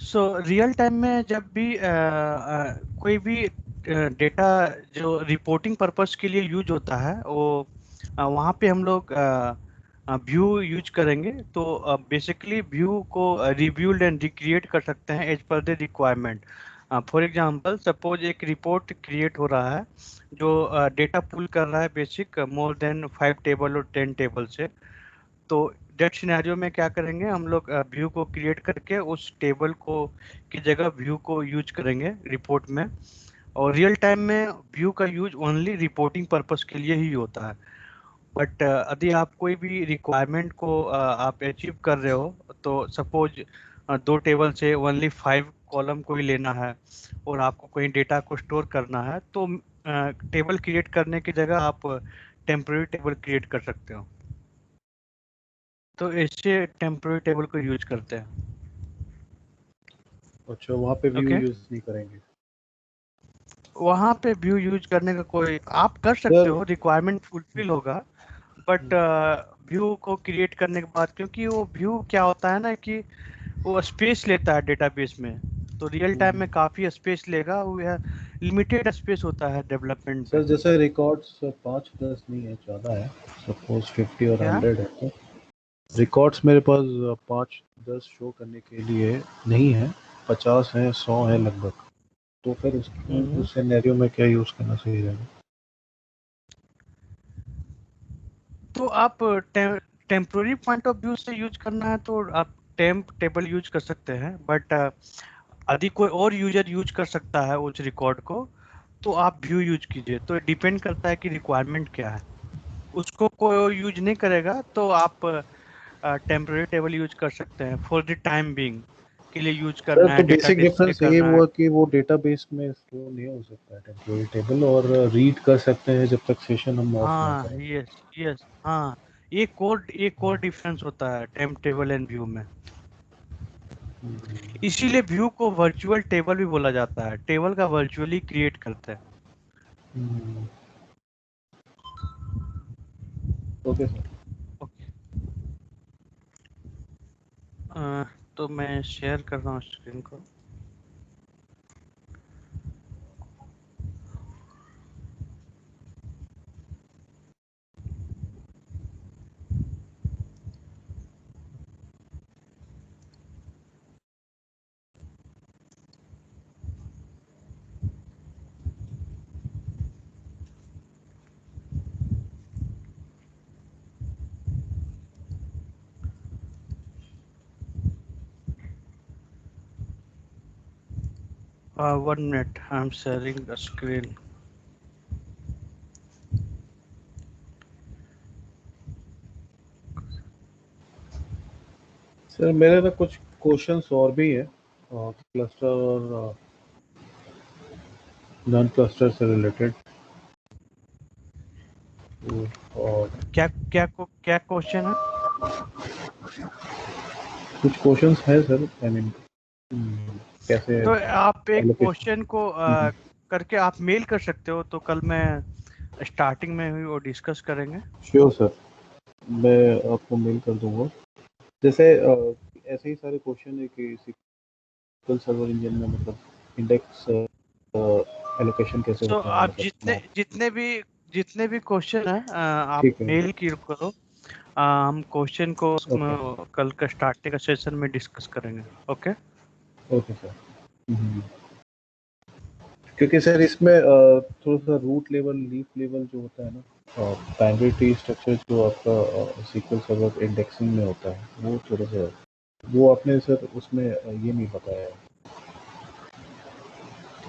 So real time में जब भी कोई भी डेटा जो रिपोर्टिंग पर्पस के लिए यूज होता है वो वहाँ पे हम लोग व्यू यूज करेंगे। तो बेसिकली व्यू को रिव्यूल्ड एंड रिक्रिएट कर सकते हैं as per the requirement. For example suppose एक रिपोर्ट क्रिएट हो रहा है जो डेटा पुल कर रहा है बेसिक मोर देन 5 टेबल और 10 टेबल से। तो डेट सिनेरियो में क्या करेंगे हम लोग व्यू को क्रिएट करके उस टेबल को की जगह व्यू को यूज करेंगे रिपोर्ट में। और रियल टाइम में व्यू का यूज ओनली रिपोर्टिंग पर्पस के लिए ही होता है। बट यदि आप कोई भी रिक्वायरमेंट को आप अचीव कर रहे हो तो सपोज 2 टेबल से ओनली 5 कॉलम को ही लेना है और आपको कोई डेटा को स्टोर करना है तो टेबल क्रिएट करने की जगह आप टेम्पररी टेबल क्रिएट कर सकते हो। तो ऐसे टेम्पररी टेबल को यूज करते हैं। अच्छा, वहाँ पे व्यू ओके, यूज नहीं करेंगे? वहाँ पे व्यू यूज करने का कोई आप कर सकते सर हो, रिक्वायरमेंट फुलफिल होगा। बट व्यू को क्रिएट करने के बाद क्योंकि वो व्यू क्या होता है ना कि वो स्पेस लेता है डेटाबेस में। तो रियल टाइम में काफ़ी स्पेस लेगा, वो लिमिटेड स्पेस होता है डेवलपमेंट पे। सर जैसे रिकॉर्ड्स 5-10 नहीं है, ज़्यादा है, सपोज 50 और क्या 100 है, तो रिकॉर्ड्स मेरे पास 5-10 शो करने के लिए नहीं है, 50 है, 100 है लगभग। तो फिर उस सिनेरियो में क्या यूज़ करना सही रहेगा? तो आप टेम्पररी पॉइंट ऑफ व्यू से यूज करना है तो आप टेम्प टेबल यूज कर सकते हैं। बट यदि कोई और यूजर यूज कर सकता है उस रिकॉर्ड को तो आप व्यू यूज कीजिए। तो डिपेंड करता है कि रिक्वायरमेंट क्या है। उसको कोई और यूज नहीं करेगा तो आप टेम्पररी टेबल यूज कर सकते हैं फॉर द टाइम बीइंग के लिए यूज सर करना है, तो डेटा बेसिक डिस्प्ले डिफरेंस ये करना है। हुआ कि वो डेटाबेस में स्टोर नहीं हो सकता है टेम्पररी टेबल, और रीड कर सकते हैं जब तक सेशन हम ऑफ ना हाँ, करें। यस यस, हाँ। एक और डिफरेंस होता है टेम्प टेबल एंड व्यू में। इसीलिए व्यू को वर्चुअल टेबल भी बोला जाता है, टेबल का वर्चुअली क्रिएट करते हैं। Okay sir. ओके, तो मैं शेयर कर रहा हूँ स्क्रीन को। One minute, I'm sharing the screen. Sir मेरे तो कुछ क्वेश्चंस और भी है, क्लस्टर और नॉन क्लस्टर से रिलेटेड। और क्या क्या क्या क्वेश्चन है? कुछ क्वेश्चंस है सर, आई मीन कैसे तो आप एक एलोकेशन। क्वेश्चन को करके आप मेल कर सकते हो, तो कल मैं स्टार्टिंग में ही वो डिस्कस करेंगे। श्योर सर, मैं आपको मेल कर दूंगा। जैसे ऐसे ही सारे क्वेश्चन है कि SQL सर्वर इंजन में मतलब इंडेक्स एलोकेशन कैसे तो होता है, आप मतलब जितने मैप। जितने भी क्वेश्चन है आप ठीक है। मेल की करो। हम क्वेश्चन को ओके कल का स्टार्टिंग का सेशन में डिस्कस करेंगे। Okay okay sir. क्योंकि सर इसमें थोड़ा सा रूट लेवल, लीफ लेवल जो होता है ना, बाइनरी ट्री स्ट्रक्चर जो आपका SQL सर्वर इंडेक्सिंग में होता है, वो थोड़ा सा, वो आपने सर उसमें ये नहीं बताया है।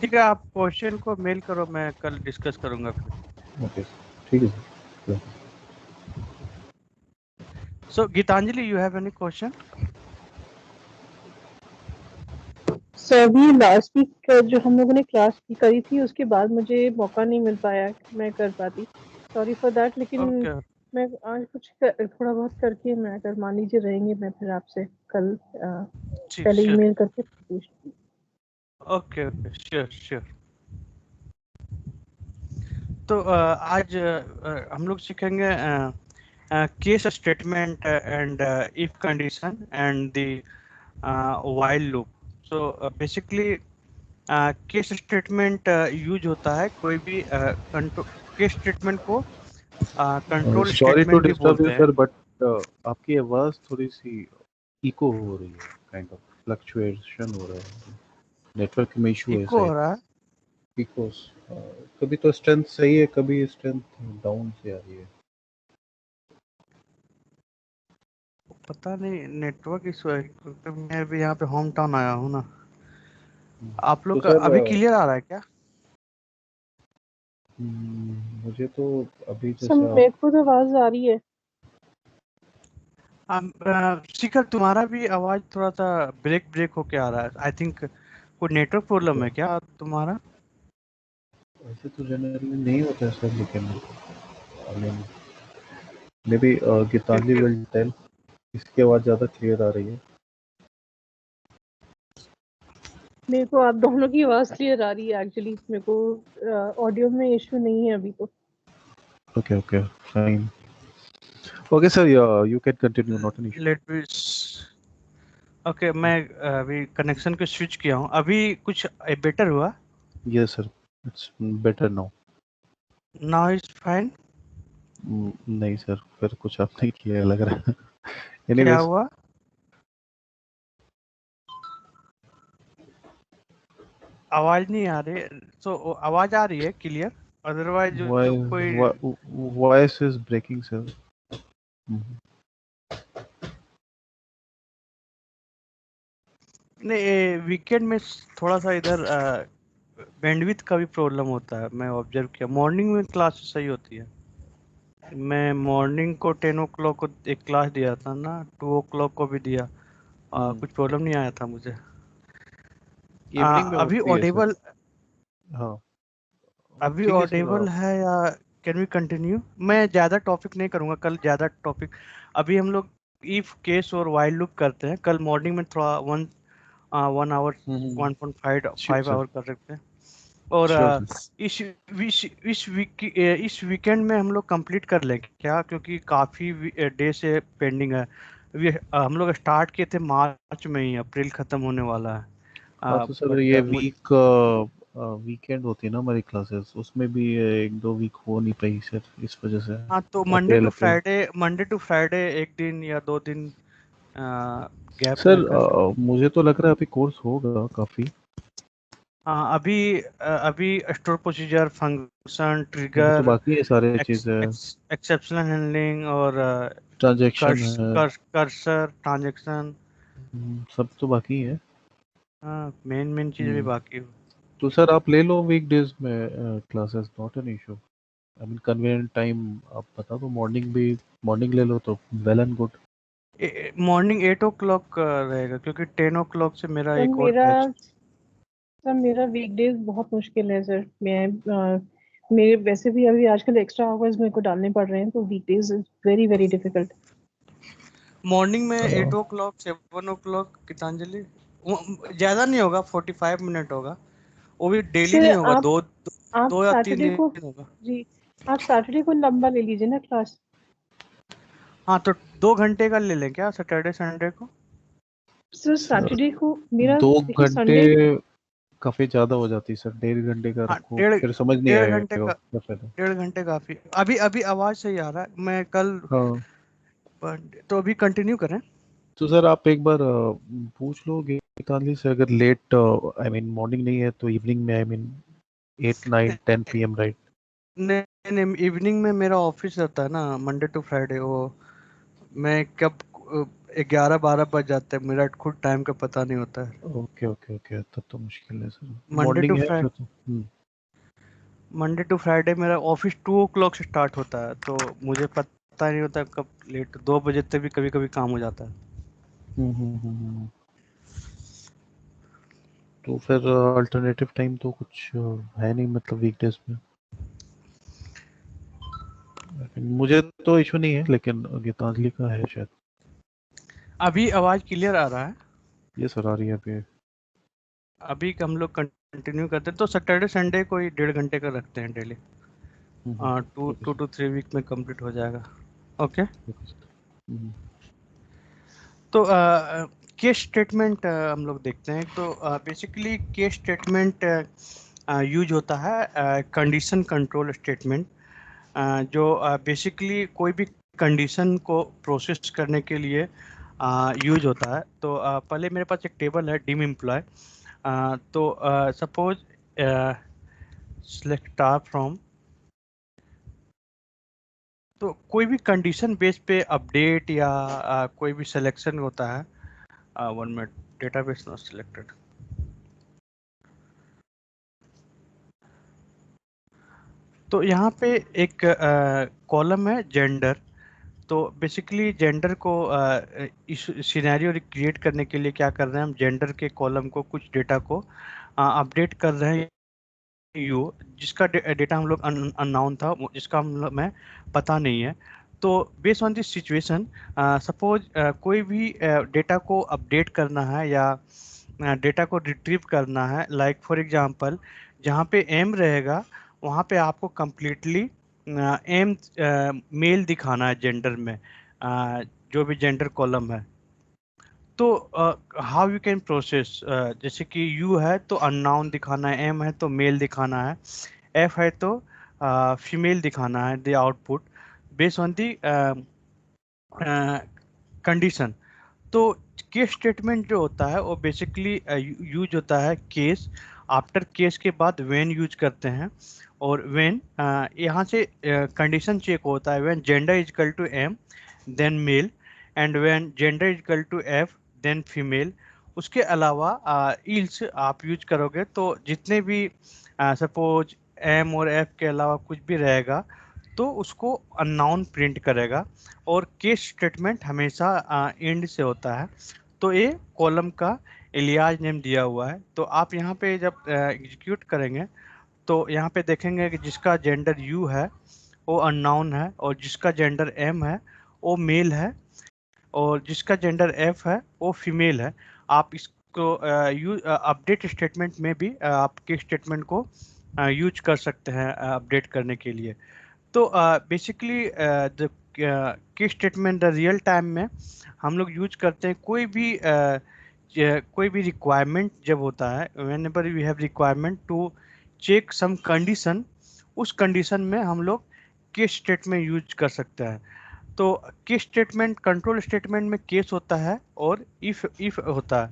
ठीक है, आप क्वेश्चन को मेल करो, मैं कल डिस्कस करूंगा फिर। ओके ठीक है sir. So Gitanjali, you have any question? Sir भी लास्ट वीक जो हम लोगों ने क्लास की करी थी उसके बाद मुझे मौका नहीं मिल पाया कि मैं कर पाती, सॉरी फॉर दैट। लेकिन ओके, मैं आज थोड़ा बहुत करके, मैं अगर मान लीजिए रहेंगे, मैं फिर आपसे कल पहले श्योर। ईमेल करके पूछती। Okay okay, sure sure. तो आज हम लोग सीखेंगे case statement and if condition and the while loop। So basically case statement use होता है, कोई भी केस स्टेटमेंट को कंट्रोल सॉरी टू स्टेटमेंट भी डिस्टर्ब यू बोलते हैं। सर, बट आपकी आवाज थोड़ी सी इको हो रही है, काइंड ऑफ फ्लक्चुएशन हो रहा है, नेटवर्क में इशू है इको शायद। हो रहा है। बिकॉज कभी तो स्ट्रेंथ सही है, कभी स्ट्रेंथ डाउन से आ रही है। पता नहीं नेटवर्क इशू है, क्योंकि मैं भी यहाँ पे होम टाउन आया हूँ ना। आप तो लोग का सर अभी क्लियर आ रहा है क्या? मुझे तो अभी सब जैसा मेरे को तो आवाज आ रही है। शिखर, तुम्हारा भी आवाज थोड़ा सा ब्रेक ब्रेक होके आ रहा है। आई थिंक कोई नेटवर्क प्रॉब्लम है क्या तुम्हारा? ऐसे तो जनरली नहीं होता है सर, लेकिन मे बी गीतांजलि क्योंकि विल टेल, इसकी आवाज ज़्यादा क्लियर आ रही है। मेरे को आप दोनों की आवाज क्लियर आ रही है एक्चुअली। मेरे को ऑडियो में इशू नहीं है अभी तो। Okay okay fine. Okay sir, you can continue, not an issue. Let me okay, मैं अभी कनेक्शन को स्विच किया हूँ, अभी कुछ बेटर हुआ? Yes sir, it's better now. Now is fine. नहीं सर, फिर कुछ आपने किया लग रहा है। क्या एनीवेज, हुआ? आवाज नहीं आ रही? तो आवाज आ रही है क्लियर? अदरवाइज जो कोई वॉइस इज ब्रेकिंग सर। नहीं, वीकेंड में थोड़ा सा इधर बैंडविड्थ का भी प्रॉब्लम होता है, मैं ऑब्जर्व किया। मॉर्निंग में क्लास सही होती है। मैं मॉर्निंग को 10 o'clock को एक क्लास दिया था ना, 2 o'clock को भी दिया, कुछ प्रॉब्लम नहीं आया था मुझे। इवनिंग में अभी होती है सर। ऑडिबल हाँ अभी ठीक है ऑडिबल सर। है या कैन वी कंटिन्यू? मैं ज़्यादा टॉपिक नहीं करूँगा, कल ज़्यादा टॉपिक। अभी हम लोग इफ केस और वाइल लूप करते हैं, कल मॉर्निंग में थोड़ा 1 आवर 1.5 श्योर 5 सर, आवर कर सकते हैं। और श्योर सर। इस वीकेंड में हम लोग कंप्लीट कर लेंगे क्या, क्योंकि काफ़ी डे से पेंडिंग है। हम लोग स्टार्ट किए थे मार्च में ही, अप्रैल ख़त्म होने वाला है। हाँ तो सर, बट ये वीकेंड होती है ना हमारी क्लासेस, उसमें भी एक दो वीक हो नहीं पाई सर, इस वजह से। हाँ, तो अप्रैल। मंडे टू फ्राइडे एक दिन या 2 दिन गैप सर लेकर। मुझे तो लग रहा है अभी कोर्स होगा काफी। हाँ, अभी स्टोर प्रोसीजर, फंक्शन, अभी तो ट्रिगर, बाकी है सारे चीजें। एक्सेप्शनल हैंडलिंग और ट्रांजैक्शन है। Cursor transaction. सब तो बाकी है। हाँ, मेन चीज़ भी हम्म, बाकी है। तो सर आप ले लो वीकडेज में classes, not an issue. I mean convenient time आप बता दो, मॉर्निंग भी, मॉर्निंग ले लो तो well and good. Morning 8 o'clock रहेगा, क्योंकि 10 o'clock से मेरा सर एक और मेरा बैच। सर मेरा वीकडेज बहुत मुश्किल है सर। मेरे वैसे भी अभी आजकल एक्स्ट्रा आवर्स मेरे को डालने पड़ रहे हैं, तो weekdays is very very difficult. Morning में 8 o'clock 7 o'clock गीतांजलि, ज़्यादा नहीं होगा, 45 मिनट होगा। वो भी डेली सर नहीं होगा, आप दो आप दो या तीन सैटरडे को, दिन होगा। जी, आप सैटरडे को लंबा ले लीजिए ना क्लास। हाँ, तो 2 घंटे का ले लें क्या सैटरडे संडे को? सर सर सैटरडे को मेरा, दो देखिए घंटे संडे, काफी ज्यादा हो जाती है सर, 1.5 घंटे का हाँ, रखो, डेढ़ फिर समझ नहीं डेढ़ घंटे आएगा का क्या फायदा। 1.5 घंटे काफी। अभी अभी आवाज सही आ रहा है, मैं कल हाँ तो अभी कंटिन्यू करें। तो सर आप एक बार पूछ लो गीतांजलि से, अगर लेट आई मीन मॉर्निंग नहीं है तो इवनिंग में, आई मीन 8 9 10 PM राइट। नहीं नहीं, इवनिंग में मेरा ऑफिस रहता है ना, मंडे टू फ्राइडे। वो मैं कब 11 12 बज जाते हैं, मेरा खुद टाइम का पता नहीं होता है। ओके ओके ओके, तब तो मुश्किल है सर, मंडे टू मॉर्निंग है फ्राइडे फिर तो। मंडे टू फ्राइडे मेरा ऑफिस 2 o'clock से स्टार्ट होता है, तो मुझे पता नहीं होता कब लेट 2 बजे तक भी कभी कभी काम हो जाता है। तो फिर अल्टरनेटिव टाइम तो कुछ है नहीं, मतलब वीकडेज में। मुझे तो इशू नहीं है, लेकिन गीतांजलि का है शायद। अभी आवाज क्लियर आ रहा है? ये सर आ रही है अभी। अभी हम लोग कंटिन्यू करते हैं, तो सैटरडे संडे को ही 1.5 घंटे का रखते हैं daily. Two okay two sir. Two 3 week में कंप्लीट हो जाएगा। ओके। Okay sir. हम्म। तो केस स्टेटमेंट हम लोग देखते हैं। तो बेसिकली केस स्टेटमेंट यूज होता है कंडीशन कंट्रोल स्टेटमेंट, जो बेसिकली कोई भी कंडीशन को प्रोसेस करने के लिए यूज होता है। तो पहले मेरे पास एक टेबल है डिम एम्प्लॉय। तो सपोज सेलेक्ट स्टार फ्रॉम, तो कोई भी कंडीशन बेस पे अपडेट या कोई भी सिलेक्शन होता है। 1 मिनट, डेटाबेस नॉट सिलेक्टेड। तो यहाँ पे एक कॉलम है जेंडर। तो बेसिकली जेंडर को इस सिनेरियो क्रिएट करने के लिए क्या कर रहे हैं, हम जेंडर के कॉलम को कुछ डेटा को अपडेट कर रहे हैं यू, जिसका डेटा हम लोग अननोन था, जिसका हमें पता नहीं है। तो based on this situation, suppose कोई भी डेटा को अपडेट करना है या डेटा को रिट्रीव करना है, लाइक फॉर एग्जांपल जहाँ पे एम रहेगा वहाँ पे आपको कंप्लीटली एम मेल दिखाना है जेंडर में, जो भी जेंडर कॉलम है। तो हाउ यू कैन प्रोसेस, जैसे कि यू है तो अननाउन दिखाना है, एम है तो मेल दिखाना है, एफ है तो फीमेल दिखाना है, the output based on the condition. तो केस स्टेटमेंट जो होता है वो बेसिकली यूज होता है केस, आफ्टर केस के बाद व्हेन यूज करते हैं। और व्हेन यहाँ से कंडीशन चेक होता है, when gender is equal to M then male, and when gender is equal to F then female. उसके अलावा इल्स आप यूज करोगे तो जितने भी सपोज एम और एफ के अलावा कुछ भी रहेगा तो उसको अननाउन प्रिंट करेगा। और केस स्टेटमेंट हमेशा एंड से होता है। तो ये कॉलम का इलियाज नेम दिया हुआ है। तो आप यहाँ पे जब एग्जीक्यूट करेंगे तो यहाँ पे देखेंगे कि जिसका जेंडर यू है वो अननाउन है, और जिसका जेंडर एम है वो मेल है, और जिसका जेंडर एफ है वो फीमेल है। आप इसको अपडेट स्टेटमेंट में भी आप केस स्टेटमेंट को यूज कर सकते हैं अपडेट करने के लिए। तो basically the case statement the real time में हम लोग यूज करते हैं कोई भी रिक्वायरमेंट जब होता है, whenever we have requirement to check some condition, उस कंडीशन में हम लोग केस स्टेटमेंट यूज कर सकते हैं। तो केस स्टेटमेंट कंट्रोल स्टेटमेंट में केस होता है और इफ होता है।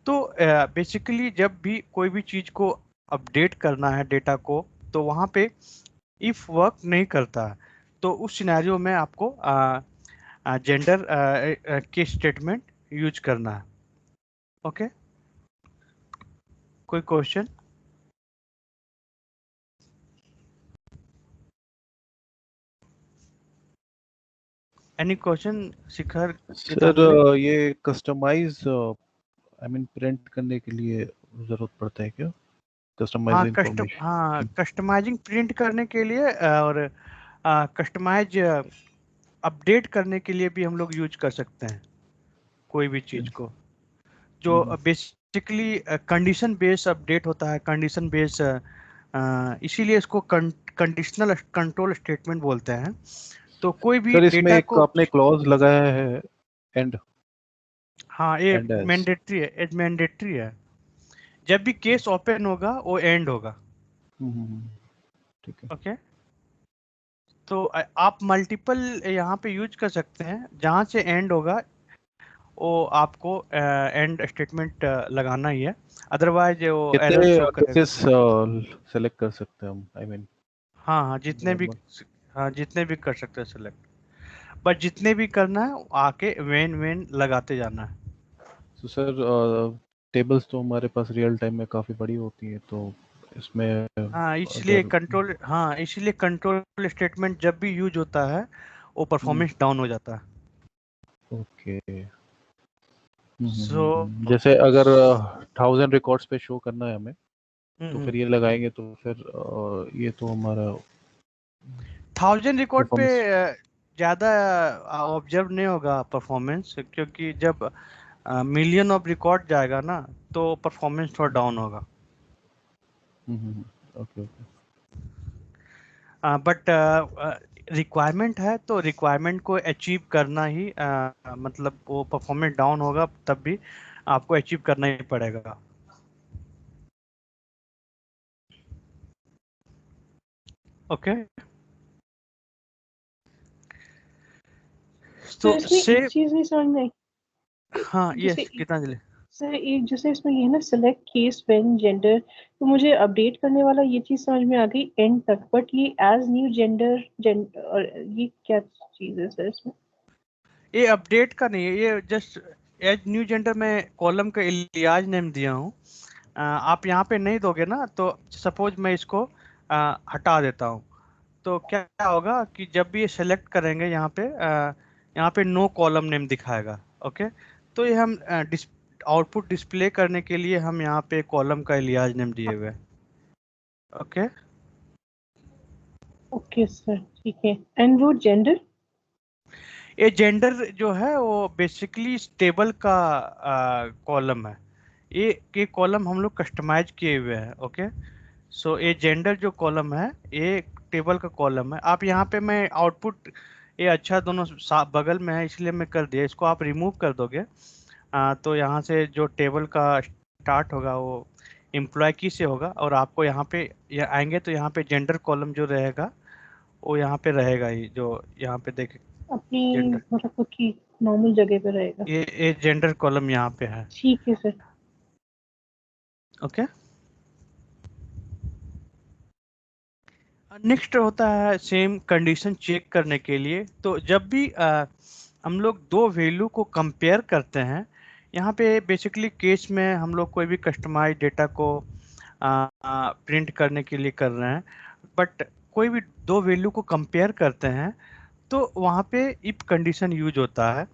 तो बेसिकली जब भी कोई भी चीज़ को अपडेट करना है डेटा को, तो वहाँ पे इफ वर्क नहीं करता है। तो उस सिनेरियो में आपको जेंडर केस स्टेटमेंट यूज करना है। ओके, कोई क्वेश्चन? एनी क्वेश्चन शिखर? सर ये कस्टमाइज आई मीन प्रिंट करने के लिए जरूरत पड़ता है क्या, कस्टमाइज इंफॉर्मेशन? हाँ, कस्टमाइजिंग प्रिंट करने के लिए और कस्टमाइज अपडेट करने के लिए भी हम लोग यूज कर सकते हैं कोई भी चीज को, जो बेसिकली कंडीशन बेस अपडेट होता है, कंडीशन बेस, इसीलिए इसको कंडीशनल कंट्रोल स्टेटमेंट बोलते हैं। तो कोई भी सर इसमें डेटा एक को, आपने क्लॉज लगाया है एंड, हाँ ये एंड एज। मैंडेटरी है, एज मैंडेटरी है। जब भी केस ओपन होगा वो एंड होगा। ठीक है। ओके, तो आप मल्टीपल यहाँ पे यूज कर सकते हैं, जहाँ से एंड होगा वो आपको एंड स्टेटमेंट लगाना ही है, अदरवाइज वो एरर कितने शो करेगा। केसेस सेलेक्ट कर सकते हैं हम, आई मीन? हाँ हाँ, जितने भी कर सकते हैं सेलेक्ट, बट जितने भी करना है आके वेन वेन लगाते जाना है। तो सर टेबल्स तो हमारे पास रियल टाइम में काफ़ी बड़ी होती है, तो इसमें हाँ अगर इसलिए कंट्रोल स्टेटमेंट जब भी यूज होता है वो परफॉर्मेंस डाउन हो जाता है। ओके, सो जैसे अगर 1000 रिकॉर्ड्स पे शो करना है हमें, तो फिर ये लगाएंगे तो फिर ये तो हमारा 1000 रिकॉर्ड पे परफॉर्मेंस। ज़्यादा ऑब्जर्व नहीं होगा परफॉर्मेंस, क्योंकि जब मिलियन ऑफ रिकॉर्ड जाएगा ना तो परफॉर्मेंस थोड़ा डाउन होगा। Okay okay. बट रिक्वायरमेंट है तो रिक्वायरमेंट को अचीव करना ही मतलब वो परफॉर्मेंस डाउन होगा तब भी आपको अचीव करना ही पड़ेगा। ओके सर तो इसमें से एक चीज नहीं समझ में आई। हाँ जैसे यस गीतांजलि। सर एक जैसे इसमें ये है ना सिलेक्ट केस व्हेन जेंडर, तो मुझे अपडेट करने वाला ये चीज समझ में आ गई एंड तक, बट ये एज न्यू जेंडर और ये क्या चीज है सर इसमें? ये अपडेट का नहीं है, ये जस्ट एज न्यू जेंडर में कॉलम का इलियाज नेम दिया हूँ। आप यहाँ पे नहीं दोगे ना तो सपोज मैं इसको हटा देता हूँ तो क्या होगा कि जब भी ये सेलेक्ट करेंगे यहाँ पे नो कॉलम नेम दिखाएगा। ओके तो ये हम आउटपुट डिस्प्ले करने के लिए हम यहाँ पे कॉलम का इलियाज नेम दिए हुए हैं। ओके ओके सर ठीक है। एंड वो जेंडर? ये जेंडर जो है वो बेसिकली इस टेबल का कॉलम है। ये कॉलम हम लोग कस्टमाइज किए हुए हैं। ओके सो ये जेंडर जो कॉलम है ये टेबल का कॉलम है। आप यहाँ पे मैं आउटपुट ये अच्छा दोनों बगल में है इसलिए मैं कर दिया, इसको आप रिमूव कर दोगे तो यहाँ से जो टेबल का स्टार्ट होगा वो एम्प्लॉय की से होगा और आपको यहाँ पे आएंगे तो यहाँ पे जेंडर कॉलम जो रहेगा वो यहाँ पे रहेगा ही, जो यहाँ पे देख अपनी जेंडर, मतलब खुद की नॉर्मल जगह पे रहेगा। ये जेंडर कॉलम यहाँ पे है। ठीक है सर। ओके नेक्स्ट होता है सेम कंडीशन चेक करने के लिए। तो जब भी हम लोग दो वैल्यू को कंपेयर करते हैं, यहाँ पे बेसिकली केस में हम लोग कोई भी कस्टमाइज डेटा को प्रिंट करने के लिए कर रहे हैं, बट कोई भी दो वैल्यू को कंपेयर करते हैं तो वहाँ पे इफ कंडीशन यूज होता है।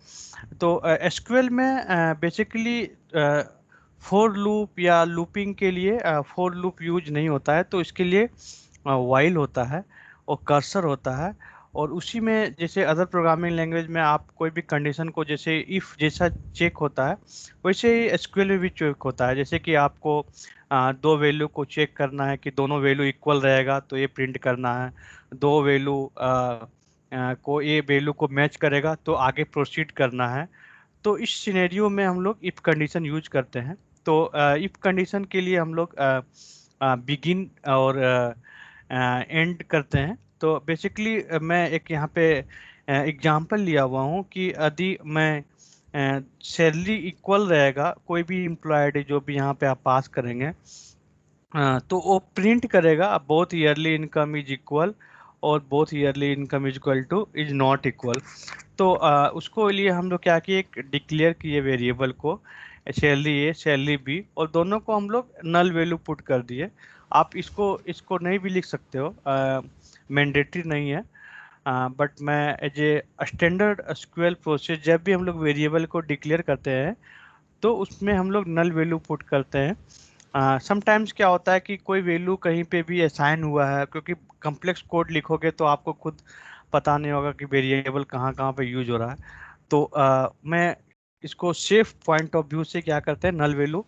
तो एसक्यूएल में बेसिकली फॉर लूप या लूपिंग के लिए फॉर लूप यूज नहीं होता है, तो इसके लिए वाइल होता है और कर्सर होता है। और उसी में जैसे अदर प्रोग्रामिंग लैंग्वेज में आप कोई भी कंडीशन को जैसे इफ जैसा चेक होता है वैसे ही एसक्यूएल में भी चेक होता है। जैसे कि आपको दो वैल्यू को चेक करना है कि दोनों वैल्यू इक्वल रहेगा तो ये प्रिंट करना है, दो वैल्यू को ये वैल्यू को मैच करेगा तो आगे प्रोसीड करना है। तो इस सिनेरियो में हम लोग इफ कंडीशन यूज करते हैं। तो इफ कंडीशन के लिए हम लोग बिगिन और एंड करते हैं। तो बेसिकली मैं एक यहाँ पे एग्जांपल लिया हुआ हूँ कि यदि मैं सैलरी इक्वल रहेगा, कोई भी एम्प्लॉयड जो भी यहाँ पे आप पास करेंगे तो वो प्रिंट करेगा both yearly income is equal और both yearly income is equal to is not equal. तो उसको लिए हम लोग क्या किए, एक डिक्लेयर किए वेरिएबल को, सैलरी ए सैलरी बी, और दोनों को हम लोग नल वैल्यू पुट कर दिए। आप इसको इसको नहीं भी लिख सकते हो, मैंडेटरी नहीं है, बट मैं as a standard SQL process जब भी हम लोग वेरिएबल को डिक्लेयर करते हैं तो उसमें हम लोग नल वैल्यू पुट करते हैं। समटाइम्स क्या होता है कि कोई वैल्यू कहीं पे भी असाइन हुआ है, क्योंकि कम्प्लेक्स कोड लिखोगे तो आपको खुद पता नहीं होगा कि वेरिएबल कहाँ कहाँ पे यूज हो रहा है। तो मैं इसको सेफ पॉइंट ऑफ व्यू से क्या करते हैं, नल वैल्यू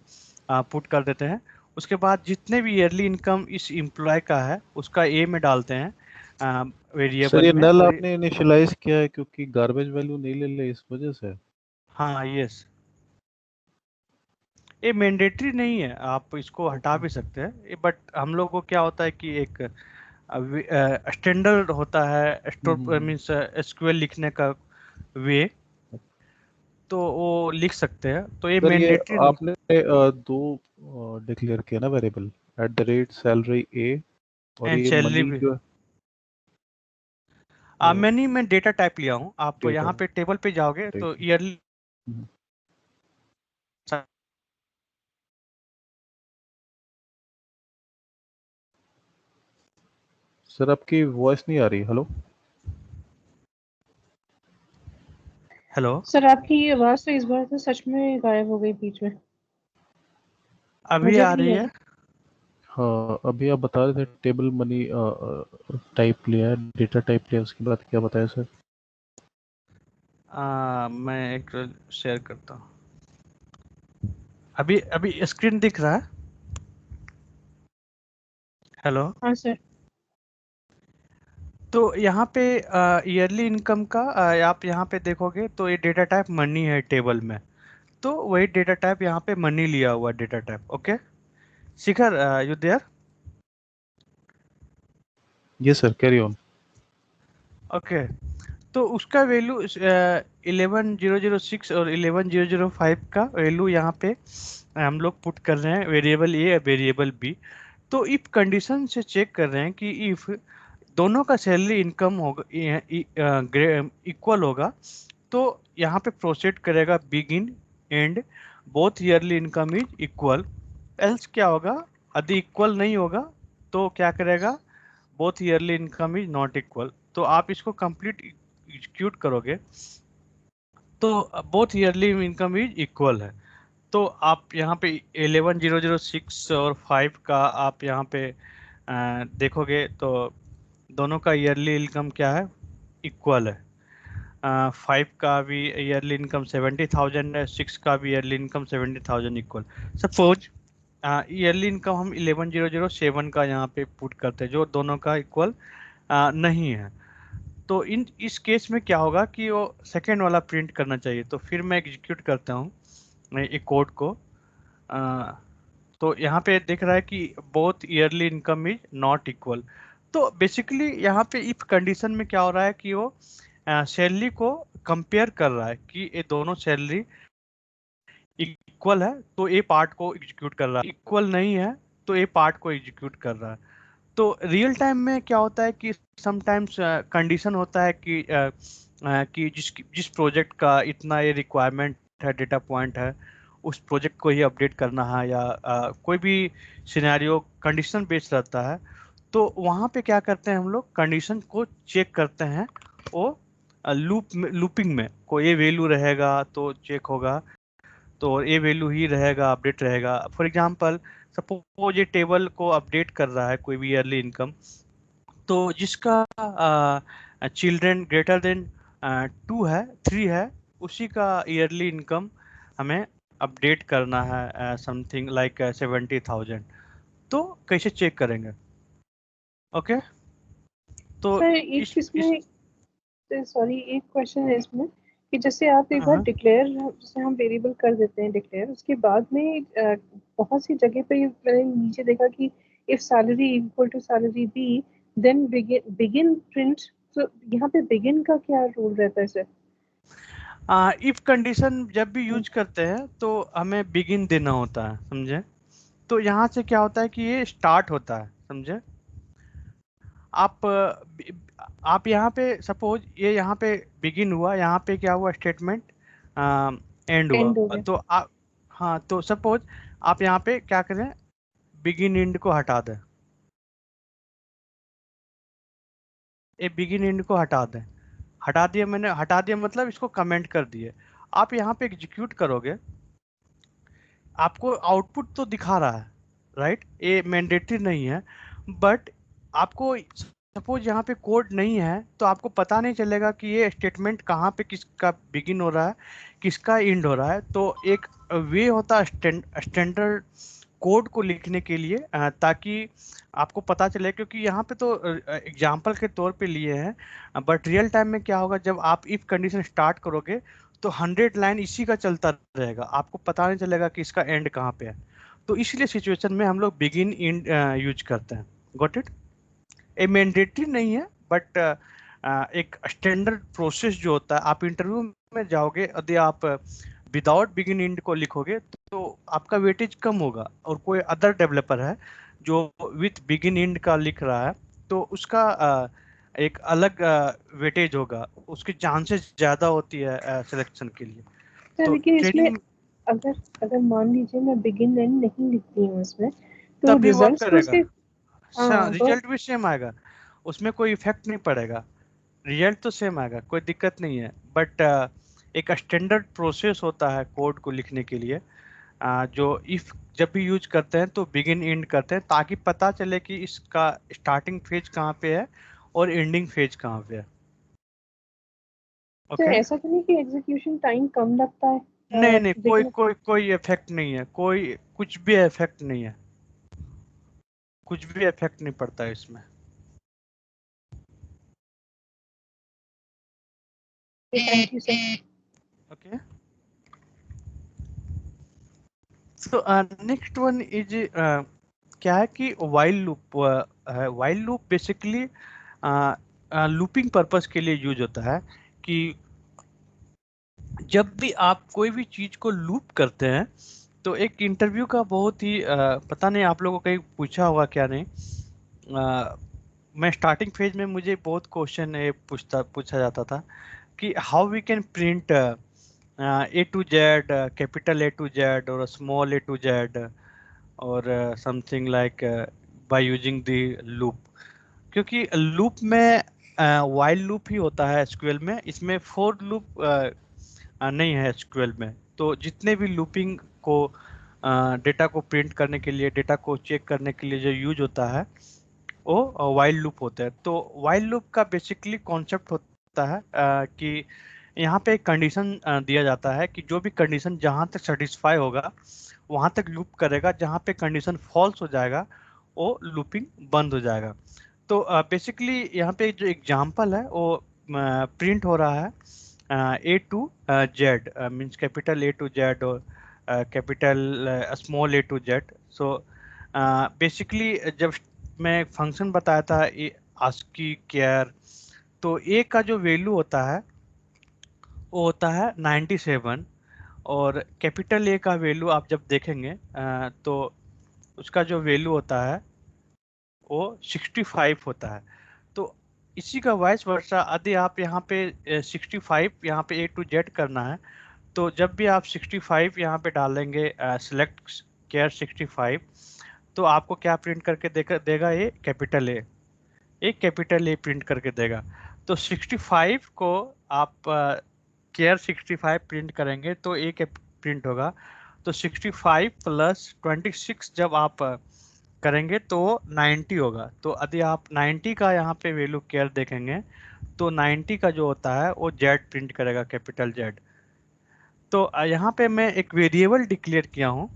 पुट कर देते हैं। उसके बाद जितने भी ईयरली इनकम इस एम्प्लॉय का है उसका ए में डालते हैं सर वेरिएबल ये में। नल और आपने इनिशियलाइज किया है क्योंकि गार्बेज वैल्यू नहीं ले ले इस वजह से? हाँ यस, ये मैंडेटरी नहीं है, आप इसको हटा ओके। भी सकते हैं, बट हम लोग को क्या होता है कि एक स्टैंडर्ड होता है स्टोर हम्म। मीन्स एसक्यूएल लिखने का वे, तो वो लिख सकते हैं, तो ये सर ये मैंडेटरी नहीं। आपने दो डिक्लेयर किया ना variable, at the rate salary A, और एंड ये सैलरी मनी भी जो है मैं डेटा टाइप लिया हूँ। आप डेटा यहाँ पे टेबल पे जाओगे तो टाइप। ईयरली सर आपकी वॉइस नहीं आ रही। हेलो सर आपकी ये आवाज तो इस बार तो सच में गायब हो गई बीच में, अभी मुझे आ भी नहीं रही आ है। रही। हाँ, अभी आप बता रहे थे टेबल मनी टाइप लिया है, डेटा टाइप लिया, उसके बाद क्या बताया सर? मैं एक शेयर करता हूँ, अभी अभी स्क्रीन दिख रहा है। हेलो, हाँ सर। तो यहाँ पे ईयरली इनकम का आप यहाँ पे देखोगे तो ये डेटा टाइप मनी है टेबल में, तो वही डेटा टाइप यहाँ पे मनी लिया हुआ data type. Okay Shikhar, you there? Yes sir, carry on. Okay, तो उसका वैल्यू 11,006 और 11,005 का वैल्यू यहाँ पे हम लोग पुट कर रहे हैं, वेरिएबल ए या वेरिएबल बी। तो इफ कंडीशन से चेक कर रहे हैं कि इफ दोनों का सैलरी इनकम होगा इक्वल होगा, तो यहाँ पे प्रोसीड करेगा begin and both yearly income is equal. Else क्या होगा, यदि इक्वल नहीं होगा तो क्या करेगा, both yearly income is not equal. तो आप इसको कंप्लीट एग्जीक्यूट करोगे तो both yearly income is equal है। तो आप यहाँ पे 11,006 और 5 का आप यहाँ पे देखोगे तो दोनों का ईयरली इनकम क्या है, इक्वल है। 5 का भी ईयरली इनकम 70,000 है, 6 का भी yearly income 70,000 equal. Suppose yearly income हम 11,007 का यहाँ पे पुट करते हैं जो दोनों का इक्वल नहीं है। तो इस केस में क्या होगा कि वो सेकेंड वाला प्रिंट करना चाहिए। तो फिर मैं एग्जीक्यूट करता हूँ एक कोड को। तो यहाँ पे दिख रहा है कि both yearly income is not equal. तो बेसिकली यहाँ पे इफ कंडीशन में क्या हो रहा है कि वो सैलरी को कंपेयर कर रहा है कि ये दोनों सैलरी इक्वल है तो ए पार्ट को एग्जीक्यूट कर रहा है, इक्वल नहीं है तो ए पार्ट को एग्जीक्यूट कर रहा है। तो रियल टाइम में क्या होता है कि समटाइम्स कंडीशन होता है कि जिस प्रोजेक्ट का इतना ये रिक्वायरमेंट है, डेटा पॉइंट है, उस प्रोजेक्ट को ही अपडेट करना है या कोई भी सिनेरियो कंडीशन बेस्ड रहता है। तो वहाँ पे क्या करते हैं हम लोग, कंडीशन को चेक करते हैं। वो लूपिंग में कोई ये वैल्यू रहेगा तो चेक होगा, तो ये वैल्यू ही रहेगा, अपडेट रहेगा। फॉर एग्जांपल सपोज ये टेबल को अपडेट कर रहा है कोई भी ईयरली इनकम, तो जिसका चिल्ड्रन ग्रेटर देन 2 है, 3 है, उसी का ईयरली इनकम हमें अपडेट करना है समथिंग लाइक 70,000। तो कैसे चेक करेंगे? ओके तो सर एक इस इसमें सॉरी एक क्वेश्चन है इसमें कि जैसे आप एक बार हाँ डिक्लेयर, जैसे हम वेरिएबल कर देते हैं डिक्लेयर, उसके बाद में बहुत सी जगह पे मैंने नीचे देखा कि if salary equal to salary B then begin print. तो यहाँ पे बिगिन का क्या रूल रहता है सर? इफ कंडीशन जब भी यूज करते हैं तो हमें बिगिन देना होता है, समझे? तो यहाँ से क्या होता है कि ये स्टार्ट होता है, समझे? आप यहाँ पे सपोज ये यहाँ पे बिगिन हुआ, यहाँ पे क्या हुआ, स्टेटमेंट एंड एंड हो हुआ। गया। तो आप, हाँ, तो सपोज आप यहाँ पे क्या करें, बिगिन एंड को हटा दें, ये बिगिन एंड को हटा दें। हटा दिया मैंने, हटा दिया मतलब इसको कमेंट कर दिए। आप यहाँ पे एग्जीक्यूट करोगे, आपको आउटपुट तो दिखा रहा है, राइट? ये मैंडेटरी नहीं है, बट आपको सपोज यहाँ पे कोड नहीं है तो आपको पता नहीं चलेगा कि ये स्टेटमेंट कहाँ पे किसका बिगिन हो रहा है, किसका एंड हो रहा है। तो एक वे होता है स्टैंडर्ड कोड को लिखने के लिए, ताकि आपको पता चले, क्योंकि यहाँ पे तो एग्जाम्पल के तौर पे लिए हैं, बट रियल टाइम में क्या होगा, जब आप इफ कंडीशन स्टार्ट करोगे तो 100 लाइन इसी का चलता रहेगा, आपको पता नहीं चलेगा कि इसका एंड कहाँ पे है। तो इसलिए सिचुएशन में हम लोग बिगिन एंड यूज करते हैं। Got it? ये मैंडेटरी नहीं है, बट एक स्टैंडर्ड प्रोसेस जो होता है। आप इंटरव्यू में जाओगे, यदि आप विदाउट बिगिन एंड को लिखोगे तो आपका वेटेज कम होगा, और कोई अदर डेवलपर है जो विथ बिगिन एंड का लिख रहा है तो उसका एक अलग वेटेज होगा, उसकी चांसेस ज़्यादा होती है सिलेक्शन के लिए। सर तो लेकिन इसमें ट्रेनिंग अगर अगर मान लीजिए मैं बिगिन एंड नहीं लिखती हूँ इसमें, तो तभी वर्क रिजल्ट्स तो करेगा, सिर्फ, हाँ तो रिजल्ट भी सेम आएगा, उसमें कोई इफेक्ट नहीं पड़ेगा, रिजल्ट तो सेम आएगा, कोई दिक्कत नहीं है। बट एक स्टैंडर्ड प्रोसेस होता है कोड को लिखने के लिए, जो इफ जब भी यूज करते हैं तो बिगिन एंड करते हैं, ताकि पता चले कि इसका स्टार्टिंग फेज कहाँ पे है और एंडिंग फेज कहाँ पे है। सर ओके, ऐसा तो नहीं कि एग्जीक्यूशन टाइम कम लगता है नहीं नहीं, कोई बिगिन? कोई कोई इफेक्ट नहीं है, कोई कुछ भी इफेक्ट नहीं है, कुछ भी इफेक्ट नहीं पड़ता है इसमें। Thank you, sir. Okay. So next one is क्या है कि while loop है. while loop basically looping purpose के लिए यूज होता है कि जब भी आप कोई भी चीज को लूप करते हैं तो एक इंटरव्यू का बहुत ही पता नहीं आप लोगों को कहीं पूछा होगा क्या नहीं. मैं स्टार्टिंग फेज में मुझे बहुत क्वेश्चन पूछा जाता था कि how we can print A to Z, capital A to Z और स्मॉल ए टू जेड और something like by using the loop. क्योंकि लूप में वाइल लूप ही होता है एसक्यूएल में, इसमें फोर लूप नहीं है एसक्यूएल में. तो जितने भी लूपिंग को डेटा को प्रिंट करने के लिए, डेटा को चेक करने के लिए जो यूज होता है वो वाइल लूप होता है. तो वाइल लूप का बेसिकली कॉन्सेप्ट होता है कि यहाँ पे एक कंडीशन दिया जाता है कि जो भी कंडीशन जहाँ तक सेटिस्फाई होगा वहाँ तक लूप करेगा, जहाँ पे कंडीशन फॉल्स हो जाएगा वो लूपिंग बंद हो जाएगा. तो बेसिकली यहाँ पे जो एग्जांपल है वो प्रिंट हो रहा है A to Z, means capital A to Z और capital small A to Z. So basically जब मैं फंक्शन बताया था आस्की केयर, तो ए का जो वैल्यू होता है वो होता है 97 और कैपिटल ए का वैल्यू आप जब देखेंगे तो उसका जो वैल्यू होता है वो 65 होता है. तो इसी का वाइस वर्सा यदि आप यहाँ पे 65 यहाँ पे ए टू जेड करना है तो जब भी आप 65 यहाँ पे डालेंगे सेलेक्ट केयर 65, तो आपको क्या प्रिंट करके देगा ये कैपिटल ए, एक कैपिटल ए प्रिंट करके देगा. तो 65 को आप केयर 65 प्रिंट करेंगे तो एक प्रिंट होगा. तो 65 प्लस 26 जब आप करेंगे तो 90 होगा. तो यदि आप 90 का यहाँ पे वैल्यू केयर देखेंगे तो 90 का जो होता है वो जेड प्रिंट करेगा, कैपिटल जेड. तो यहाँ पे मैं एक वेरिएबल डिक्लेयर किया हूँ.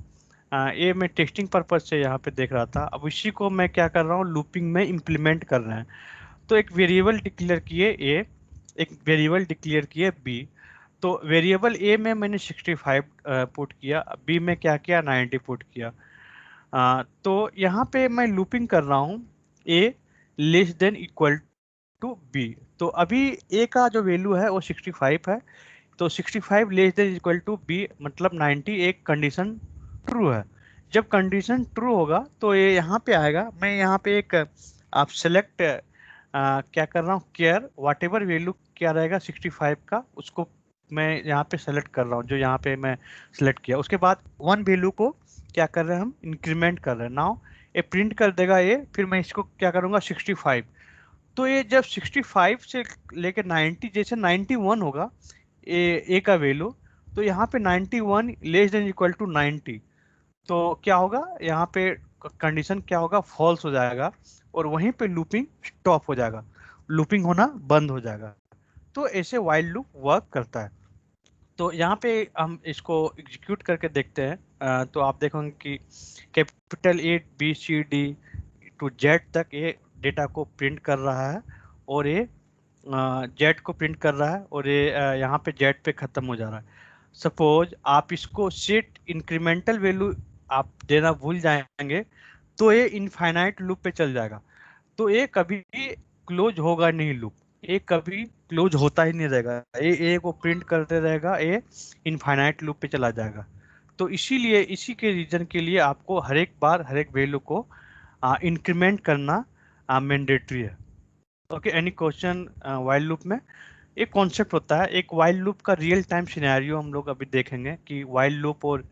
ये मैं टेस्टिंग पर्पज से यहाँ पे देख रहा था. अब इसी को मैं क्या कर रहा हूँ, लूपिंग में इम्प्लीमेंट कर रहे हैं. तो एक वेरिएबल डिक्लेयर किए ए, एक वेरिएबल डिक्लेयर किए बी. तो वेरिएबल ए में मैंने 65 पुट किया, बी में क्या किया 90 पुट किया. तो यहाँ पे मैं लूपिंग कर रहा हूँ A less than equal to B. तो अभी ए का जो वैल्यू है वो 65 है. तो 65 less than equal to B मतलब 90 एक कंडीशन ट्रू है. जब कंडीशन ट्रू होगा तो ये यहाँ पे आएगा. मैं यहाँ पे एक आप सेलेक्ट क्या कर रहा हूँ, केयर वाट एवर वैल्यू क्या रहेगा 65 का उसको मैं यहाँ पे सेलेक्ट कर रहा हूँ, जो यहाँ पे मैं सेलेक्ट किया. उसके बाद वन वैल्यू को क्या कर रहे हैं हम, इंक्रीमेंट कर रहे हैं. नाउ ये प्रिंट कर देगा ये, फिर मैं इसको क्या करूँगा 65. तो ये जब 65 से लेकर 90, जैसे 91 होगा ए का वैल्यू, तो यहाँ पे 91 लेस देन इक्वल टू 90, तो क्या होगा यहाँ पे कंडीशन क्या होगा, फॉल्स हो जाएगा और वहीं पे लूपिंग स्टॉप हो जाएगा, लूपिंग होना बंद हो जाएगा. तो ऐसे वाइल लूप वर्क करता है. तो यहाँ पे हम इसको एग्जीक्यूट करके देखते हैं. तो आप देखोगे कि capital A B C D to Z तक ये डेटा को प्रिंट कर रहा है और ये जेड को प्रिंट कर रहा है और ये यहाँ पे जेड पे ख़त्म हो जा रहा है. सपोज आप इसको सेट इंक्रीमेंटल वैल्यू आप देना भूल जाएंगे तो ये इनफाइनाइट लूप पे चल जाएगा. तो ये कभी क्लोज होगा नहीं लूप, ये कभी क्लोज होता ही नहीं रहेगा. ये ए को प्रिंट करते रहेगा, ये इनफाइनाइट लूप पे चला जाएगा. तो इसीलिए इसी के रीजन के लिए आपको हर एक बार हर एक वैल्यू को इंक्रीमेंट करना मैंडेटरी है. Okay, any question while loop में? एक कॉन्सेप्ट होता है, एक वाइल लूप का रियल टाइम सिनेरियो हम लोग अभी देखेंगे कि वाइल लूप और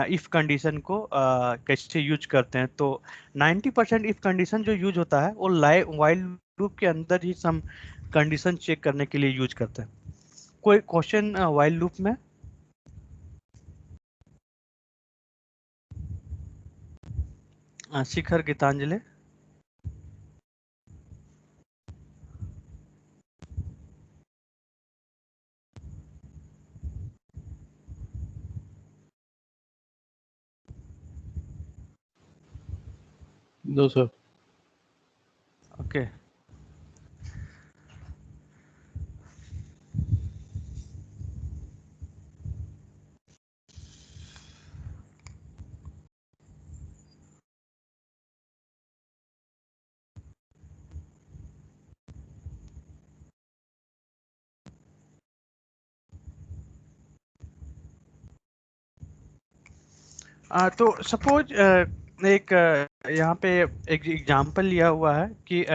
इफ कंडीशन को कैसे यूज करते हैं. तो 90% इफ कंडीशन जो यूज होता है वो लाइव वाइल लूप के अंदर ही सम कंडीशन चेक करने के लिए यूज करते हैं. कोई क्वेश्चन वाइल लूप में? शिखर, गीतांजलि. No, sir. ओके. तो सपोज एक यहाँ पे एक एग्जांपल लिया हुआ है कि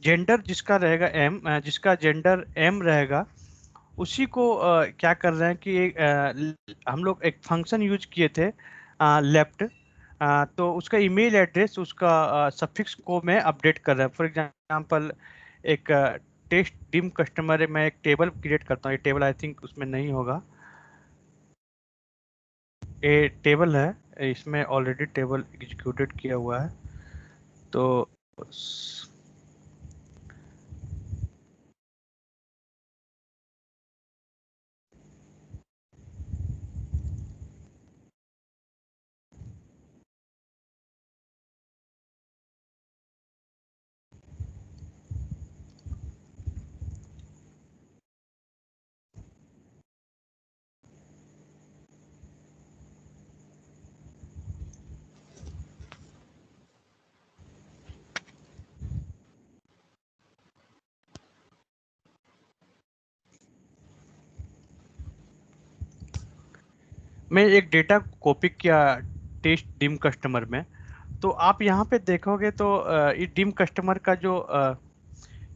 जेंडर जिसका रहेगा एम, जिसका जेंडर एम रहेगा उसी को क्या कर रहे हैं कि हम लोग एक फंक्शन यूज किए थे लेफ्ट, तो उसका ईमेल एड्रेस उसका सफिक्स को मैं अपडेट कर रहा हूँ। फॉर एग्जांपल एक टेस्ट डिम कस्टमर है, मैं एक टेबल क्रिएट करता हूँ। ये टेबल आई थिंक उसमें नहीं होगा, ये टेबल है, इसमें ऑलरेडी टेबल एग्जीक्यूटेड किया हुआ है। तो मैं एक डेटा कॉपी किया टेस्ट डिम कस्टमर में, तो आप यहाँ पे देखोगे तो ये डिम कस्टमर का जो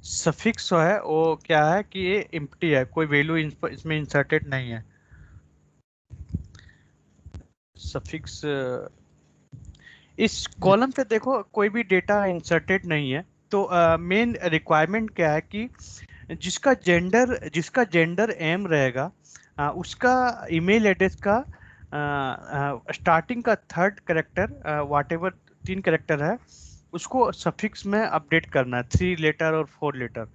सफिक्स है वो क्या है कि ये एम्प्टी है, कोई वैल्यू इसमें इंसर्टेड नहीं है। सफिक्स इस कॉलम पे देखो कोई भी डेटा इंसर्टेड नहीं है। तो मेन रिक्वायरमेंट क्या है कि जिसका जेंडर एम रहेगा उसका ईमेल एड्रेस का स्टार्टिंग का थर्ड करेक्टर वाट एवर 3 करेक्टर है उसको सफिक्स में अपडेट करना है, 3 लेटर और 4 लेटर।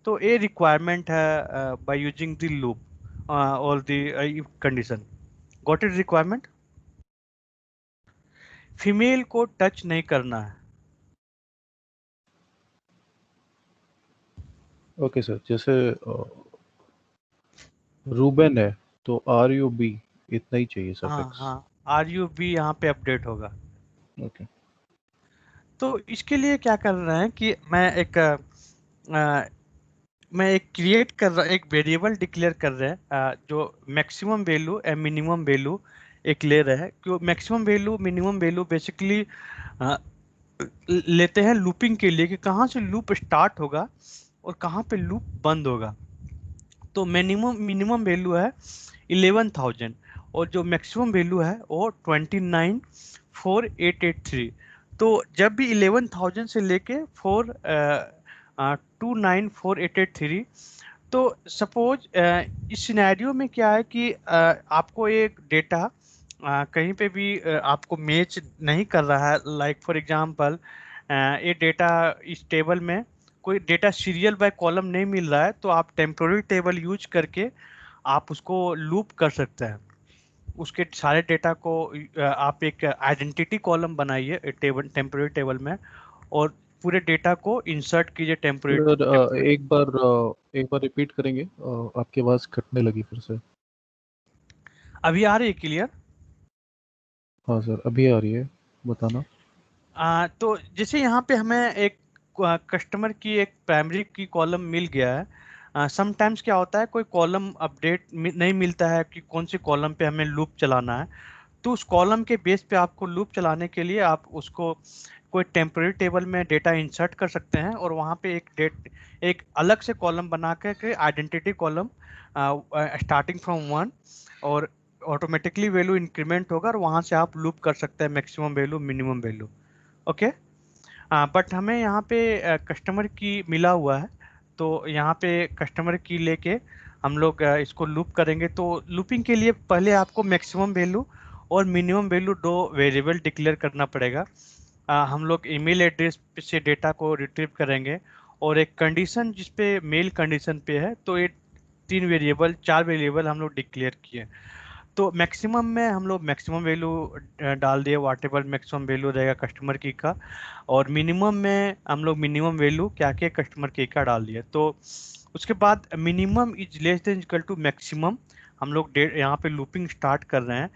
तो ये रिक्वायरमेंट है बाय यूजिंग द लूप और the condition. Got it requirement? Female को टच नहीं करना है। ओके सर, जैसे रूबेन है तो RUB इतना ही चाहिए हाँ सफिक्स। हाँ, RUB यहाँ पे अपडेट होगा। ओके। तो इसके लिए क्या कर रहे हैं कि मैं एक क्रिएट कर रहा, एक वेरिएबल डिक्लेयर कर रहे हैं जो maximum value and minimum value एक ले रहे हैं। क्यों maximum value minimum value basically लेते हैं लूपिंग के लिए कि कहाँ से लूप स्टार्ट होगा और कहाँ पे लूप बंद होगा। तो मिनिमम मिनिमम वैल्यू है 11,000 और जो मैक्सिमम वैल्यू है वो 29,4883। तो जब भी 11,000 से लेके 29,4883, तो सपोज इस सिनेरियो में क्या है कि आपको एक डेटा कहीं पे भी आपको मैच नहीं कर रहा है। लाइक फॉर एग्जांपल ये डेटा इस टेबल में कोई डेटा सीरियल बाय कॉलम नहीं मिल रहा है, तो आप टेम्पोररी टेबल यूज करके आप उसको लूप कर सकते हैं। उसके सारे डेटा को आप एक आइडेंटिटी कॉलम बनाइए टेबल टेम्पोररी टेबल में और पूरे डेटा को इंसर्ट कीजिए टेम्पोररी सर टेम्पोररी। एक बार रिपीट करेंगे, आपकी आवाज़ कटने लगी फिर से। अभी आ रही है क्लियर? हाँ सर, अभी आ रही है, बताना। तो जैसे यहाँ पे हमें एक कस्टमर की एक प्राइमरी की कॉलम मिल गया है। समटाइम्स क्या होता है कोई कॉलम अपडेट नहीं मिलता है कि कौन सी कॉलम पे हमें लूप चलाना है। तो उस कॉलम के बेस पे आपको लूप चलाने के लिए आप उसको कोई टेम्पररी टेबल में डेटा इंसर्ट कर सकते हैं और वहाँ पे एक अलग से कॉलम बना के आइडेंटिटी कॉलम स्टार्टिंग फ्रॉम 1 और ऑटोमेटिकली वैल्यू इंक्रीमेंट होगा और वहाँ से आप लूप कर सकते हैं maximum value minimum value. Okay. But हमें यहाँ पे कस्टमर की मिला हुआ है, तो यहाँ पे कस्टमर की लेके हम लोग इसको लूप करेंगे। तो लूपिंग के लिए पहले आपको मैक्सिमम वैल्यू और मिनिमम वैल्यू 2 वेरिएबल डिक्लेयर करना पड़ेगा। हम लोग ईमेल एड्रेस से डेटा को रिट्रीव करेंगे और एक कंडीशन जिसपे मेल कंडीशन पे है, तो ये 4 वेरिएबल हम लोग डिक्लेयर किए। तो मैक्सिमम में हम लोग मैक्सिमम वैल्यू डाल दिए, वाट एवर मैक्सिमम वैल्यू रहेगा कस्टमर की का, और मिनिमम में हम लोग मिनिमम वैल्यू क्या क्या कस्टमर की का डाल दिए। तो उसके बाद minimum is less than equal to maximum हम लोग यहाँ पे लूपिंग स्टार्ट कर रहे हैं।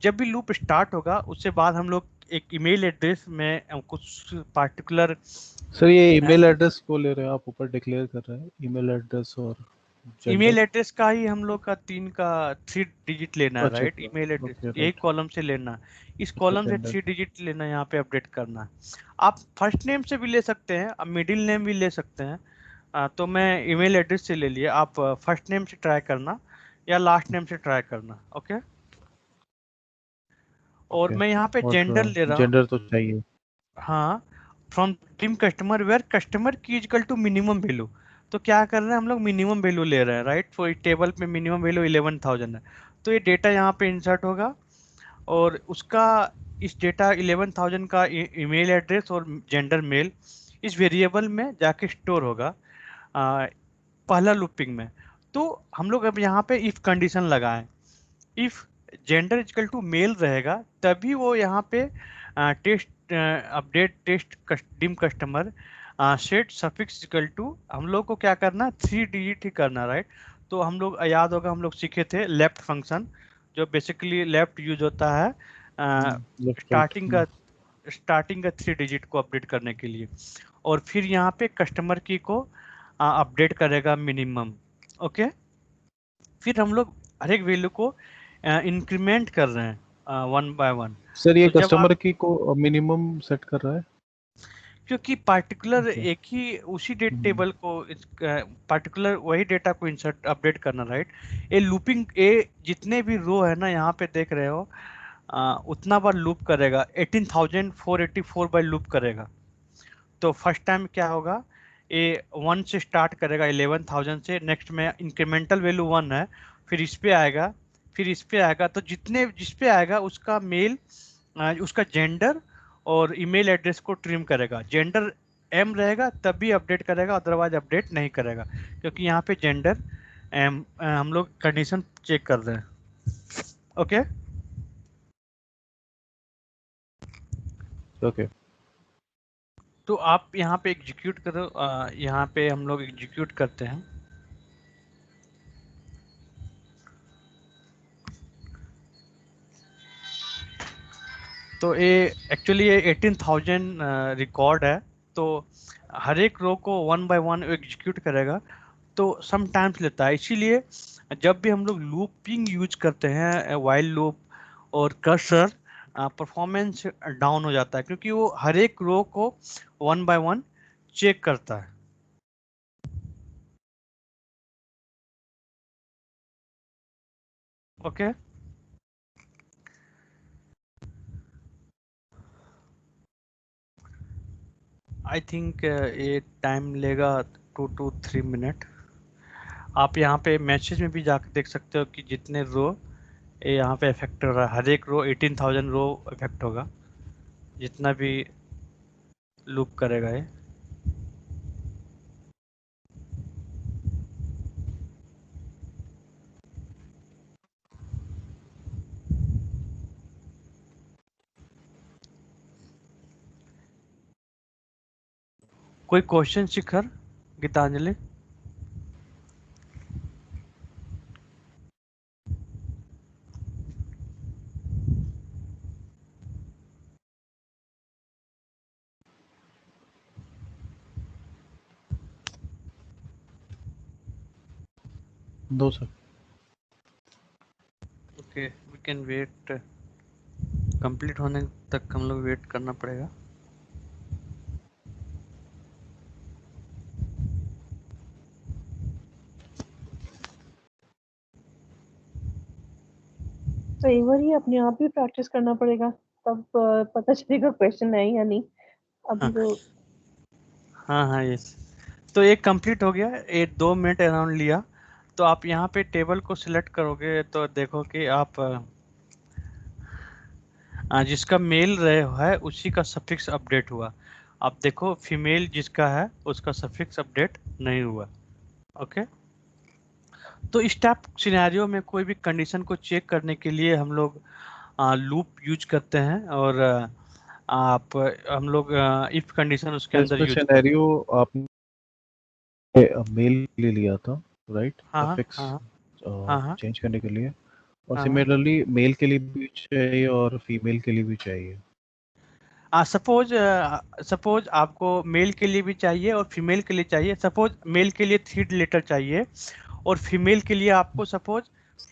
जब भी लूप स्टार्ट होगा उसके बाद हम लोग एक ईमेल एड्रेस में कुछ पार्टिकुलर। सर ये ईमेल एड्रेस को ले रहे हैं आप, ऊपर डिक्लेयर कर रहे हैं ईमेल एड्रेस और ईमेल एड्रेस का ही हम लोग का 3 डिजिट लेना है, अच्छा राइट? अच्छा, ईमेल एड्रेस ओके एक राइट, कॉलम से लेना, इस अच्छा कॉलम से जेंडर, 3 डिजिट लेना, यहाँ पे अपडेट करना है। आप फर्स्ट नेम से भी ले सकते हैं, अब मिडिल नेम भी ले सकते हैं। तो मैं ईमेल एड्रेस से ले लिया, आप फर्स्ट नेम से ट्राई करना या लास्ट नेम से ट्राई करना, ओके? और ओके। मैं यहाँ पे जेंडर और ले रहा हूँ। जेंडर तो चाहिए। हाँ, from team customer where customer की इजकल टू मिनिमम वैल्यू। तो क्या कर रहे हैं हम लोग, मिनिमम वैल्यू ले रहे हैं, राइट? फॉर टेबल पे मिनिमम वैल्यू 11,000 है, तो ये डेटा यहाँ पे इंसर्ट होगा और उसका इस डेटा 11,000 का ईमेल एड्रेस और जेंडर मेल इस वेरिएबल में जाके स्टोर होगा पहला लूपिंग में। तो हम लोग अब यहाँ पे इफ कंडीशन लगाएं, if gender is equal to male रहेगा तभी वो यहाँ पे test update test dim customer set suffix equal to, हम लोग को क्या करना, 3 डिजिट ही करना, राइट? तो हम लोग याद होगा, हम लोग सीखे थे लेफ्ट फंक्शन, जो बेसिकली लेफ्ट यूज होता है लेफ्ट राइट। स्टार्टिंग का 3 डिजिट को अपडेट करने के लिए, और फिर यहाँ पे कस्टमर की को अपडेट करेगा मिनिमम, ओके? फिर हम लोग हर एक वैल्यू को इंक्रीमेंट कर रहे हैं 1 बाय 1। सर ये तो जब आप, कस्टमर की को मिनिमम सेट कर रहा है। क्योंकि पार्टिकुलर ओके। एक ही उसी डेट टेबल को पार्टिकुलर वही डेटा को इंसर्ट अपडेट करना, राइट? ये लूपिंग, ये जितने भी रो है ना यहाँ पे देख रहे हो, उतना बार लूप करेगा, 18,484 बार लूप करेगा। तो फर्स्ट टाइम क्या होगा, ये 1 से स्टार्ट करेगा 11,000 से, नेक्स्ट में इंक्रीमेंटल वैल्यू 1 है, फिर इस पे आएगा, फिर इस पे आएगा, तो जितने जिस पे आएगा उसका मेल, उसका जेंडर और ईमेल एड्रेस को ट्रिम करेगा। जेंडर एम रहेगा तभी अपडेट करेगा, अदरवाइज अपडेट नहीं करेगा, क्योंकि यहाँ पे जेंडर एम हम लोग कंडीशन चेक कर रहे हैं, ओके? ओके। तो आप यहाँ पे एग्जीक्यूट करो, यहाँ पे हम लोग एग्जीक्यूट करते हैं। तो ये एक्चुअली ये 18,000 रिकॉर्ड है, तो हर एक रो को 1 बाय 1 एग्जीक्यूट करेगा, तो सम टाइम्स लेता है। इसीलिए जब भी हम लोग लूपिंग यूज करते हैं, वाइल लूप और कर्सर, परफॉर्मेंस डाउन हो जाता है, क्योंकि वो हर एक रो को 1 बाय 1 चेक करता है, ओके? आई थिंक ये टाइम लेगा 2 to 3 मिनट। आप यहाँ पे मैसेज में भी जाकर देख सकते हो कि जितने रो ये यहाँ पे इफेक्ट हो रहा है, हर एक रो 18,000 रो इफेक्ट होगा, जितना भी लूप करेगा ये। कोई क्वेश्चन शिखर, गीतांजलि? दो sir. Okay, we can wait, complete होने तक हम लोग वेट करना पड़ेगा। तो एक बार ही अपने आप ही प्रैक्टिस करना पड़ेगा, तब पता चलेगा क्वेश्चन है या नहीं। अभी हाँ तो हाँ हाँ, यस। तो ये कंप्लीट हो गया, ये 2 मिनट अराउंड लिया। तो आप यहाँ पे टेबल को सिलेक्ट करोगे तो देखो कि आप जिसका मेल रहे है उसी का सफिक्स अपडेट हुआ। आप देखो फीमेल जिसका है उसका सफिक्स अपडेट नहीं हुआ, ओके? तो इस टाइप सिनेरियो में कोई भी कंडीशन को चेक करने के लिए हम लोग लूप यूज करते हैं, और आप हम लोग इफ कंडीशन उसके तो अंदर इसमें यूज करते हैं। सिनेरियो आपने मेल ले लिया था राइट, हाँ सफिक्स हाँ हाँ हाँ चेंज करने के लिए, और हाँ हाँ। सिमिलरली मेल के लिए भी चाहिए और फीमेल के लिए भी चाहिए। सपोज सपोज आपको मेल के लिए भी चाहिए और फीमेल के लिए चाहिए। सपोज मेल के लिए 3 लेटर चाहिए और फीमेल के लिए आपको सपोज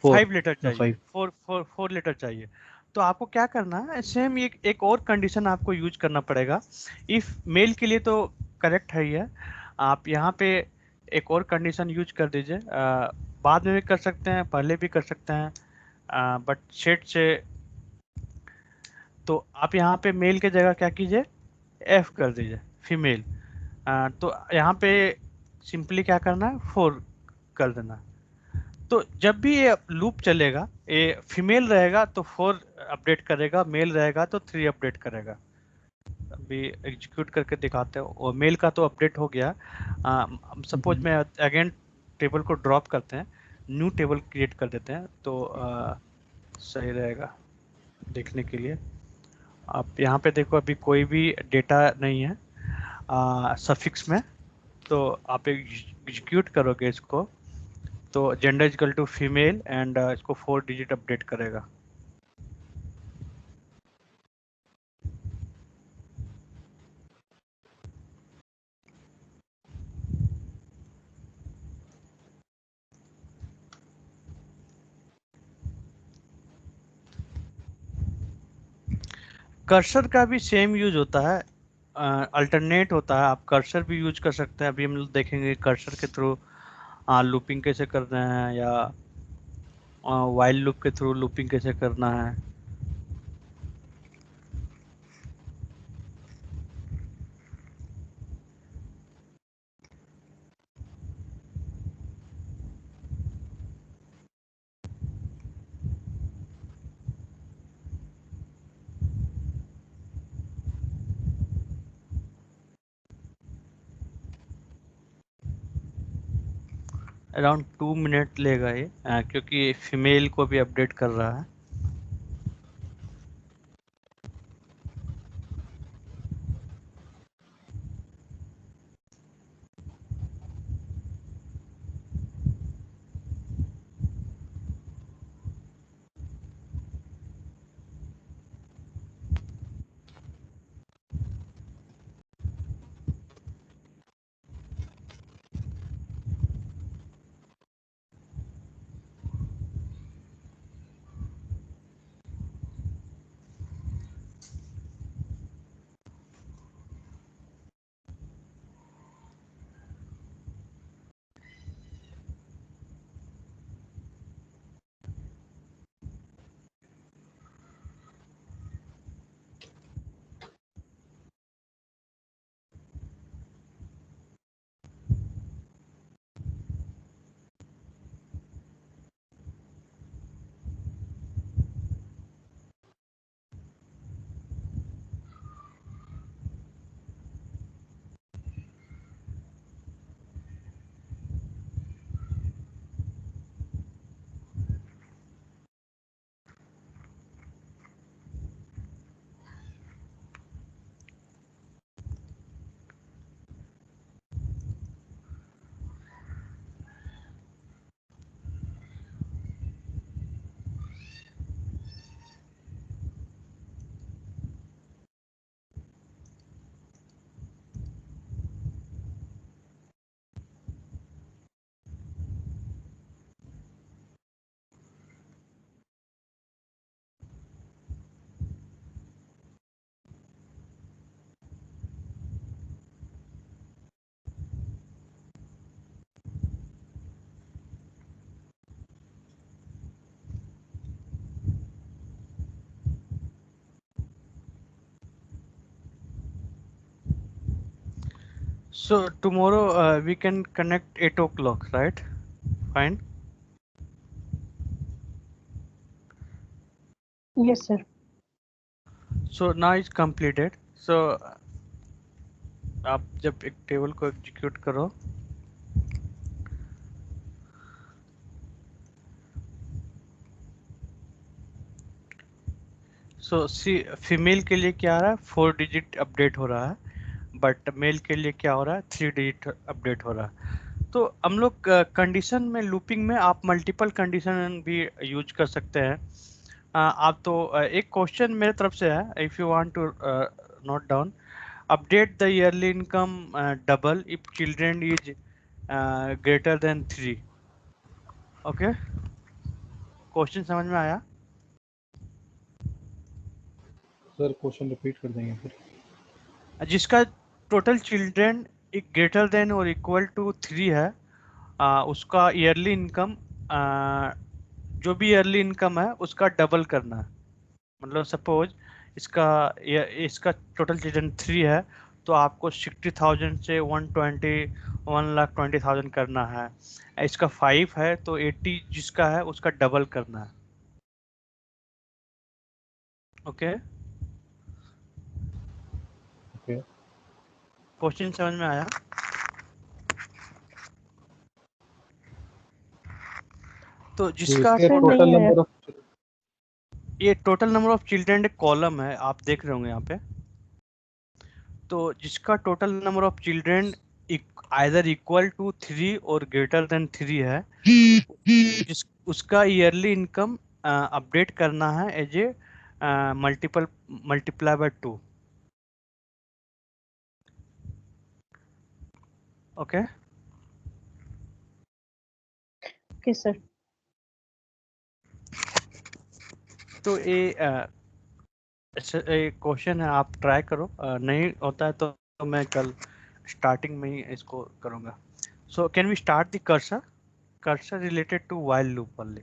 5 लेटर चाहिए, 4 लेटर चाहिए। तो आपको क्या करना है, सेम एक और कंडीशन आपको यूज करना पड़ेगा। इफ मेल के लिए तो करेक्ट है ही है, आप यहाँ पे एक और कंडीशन यूज कर दीजिए। बाद में भी कर सकते हैं, पहले भी कर सकते हैं, बट सेट से। तो आप यहाँ पे मेल के जगह क्या कीजिए, एफ कर दीजिए फीमेल। तो यहाँ पे सिंपली क्या करना है, 4 कर देना। तो जब भी ये लूप चलेगा, ये फीमेल रहेगा तो 4 अपडेट करेगा, मेल रहेगा तो 3 अपडेट करेगा। अभी एग्जीक्यूट करके दिखाते हो, और मेल का तो अपडेट हो गया। सपोज मैं अगेन टेबल को ड्रॉप करते हैं, न्यू टेबल क्रिएट कर देते हैं, तो सही रहेगा देखने के लिए। आप यहाँ पे देखो, अभी कोई भी डेटा नहीं है सफिक्स में। तो आप एग्जीक्यूट करोगे इसको, तो gender is equal to female and इसको 4 डिजिट अपडेट करेगा। कर्सर का भी सेम यूज होता है, अल्टरनेट होता है। आप कर्सर भी यूज कर सकते हैं। अभी हम लोग देखेंगे कर्सर के थ्रू लूपिंग कैसे कर रहे हैं, या वाइल लूप के थ्रू लूपिंग कैसे करना है। अराउंड 2 मिनट लेगा ये, क्योंकि फीमेल को भी अपडेट कर रहा है। So tomorrow we can connect 8 o'clock, right? Fine. Yes, sir. So now it's completed. So आप जब एक टेबल को एग्जीक्यूट करो, सो फीमेल के लिए क्या आ रहा है, 4 डिजिट अपडेट हो रहा है, बट मेल के लिए क्या हो रहा है, 3 डिजिट अपडेट हो रहा है। तो हम लोग कंडीशन में, लूपिंग में आप मल्टीपल कंडीशन भी यूज कर सकते हैं। आप तो एक क्वेश्चन मेरे तरफ से है, if you want to note down, update the yearly income double if children is greater than 3। Okay, question समझ में आया? सर क्वेश्चन रिपीट कर देंगे फिर। जिसका टोटल चिल्ड्रेन ग्रेटर देन और इक्वल टू 3 है, उसका ईयरली इनकम, जो भी ईयरली इनकम है उसका डबल करना है। मतलब सपोज इसका टोटल चिल्ड्रेन 3 है, तो आपको 60,000 से 1,20,000 करना है। इसका 5 है तो 80 जिसका है उसका डबल करना है। ओके, ओके, क्वेश्चन समझ में आया? तो तो जिसका इसके सर टोटल नहीं आया। नंबर ऑफ, ये total number of children column है, आप देख रहे होंगे यहाँ पे। तो जिसका total number of children either equal to 3 और ग्रेटर देन 3 है, जिस उसका ईयरली इनकम अपडेट करना है as a multiply by 2। Okay, okay sir. तो ये क्वेश्चन है, आप ट्राई करो। नहीं होता है तो मैं कल स्टार्टिंग में ही इसको करूँगा। So can we start the cursor related to while loop only?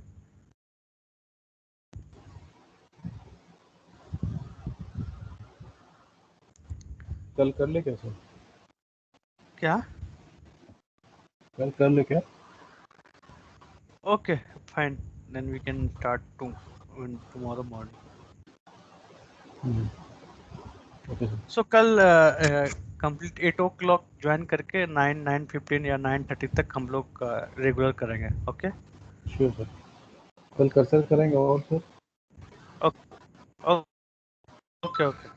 कल कर ले क्या सर? क्या? कल कर ले क्या? Okay, fine. Then we can start tomorrow morning. Okay sir. So कल कंप्लीट 8 o'clock ज्वाइन करके 9:15 या 9:30 तक हम लोग रेगुलर करेंगे। Okay, sure sir. कल कर्सर करेंगे और sir? Okay okay,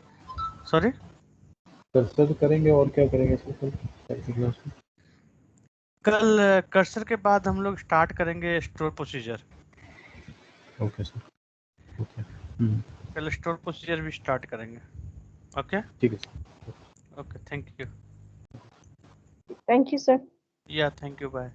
sorry. Cursor करेंगे और क्या करेंगे सर कल की क्लास में? कल कर्सर के बाद हम लोग स्टार्ट करेंगे store procedure. Okay sir, okay. कल स्टोर प्रोसीजर भी स्टार्ट करेंगे। ओके ठीक है sir. Okay, thank you. Thank you sir. या थैंक यू, बाय।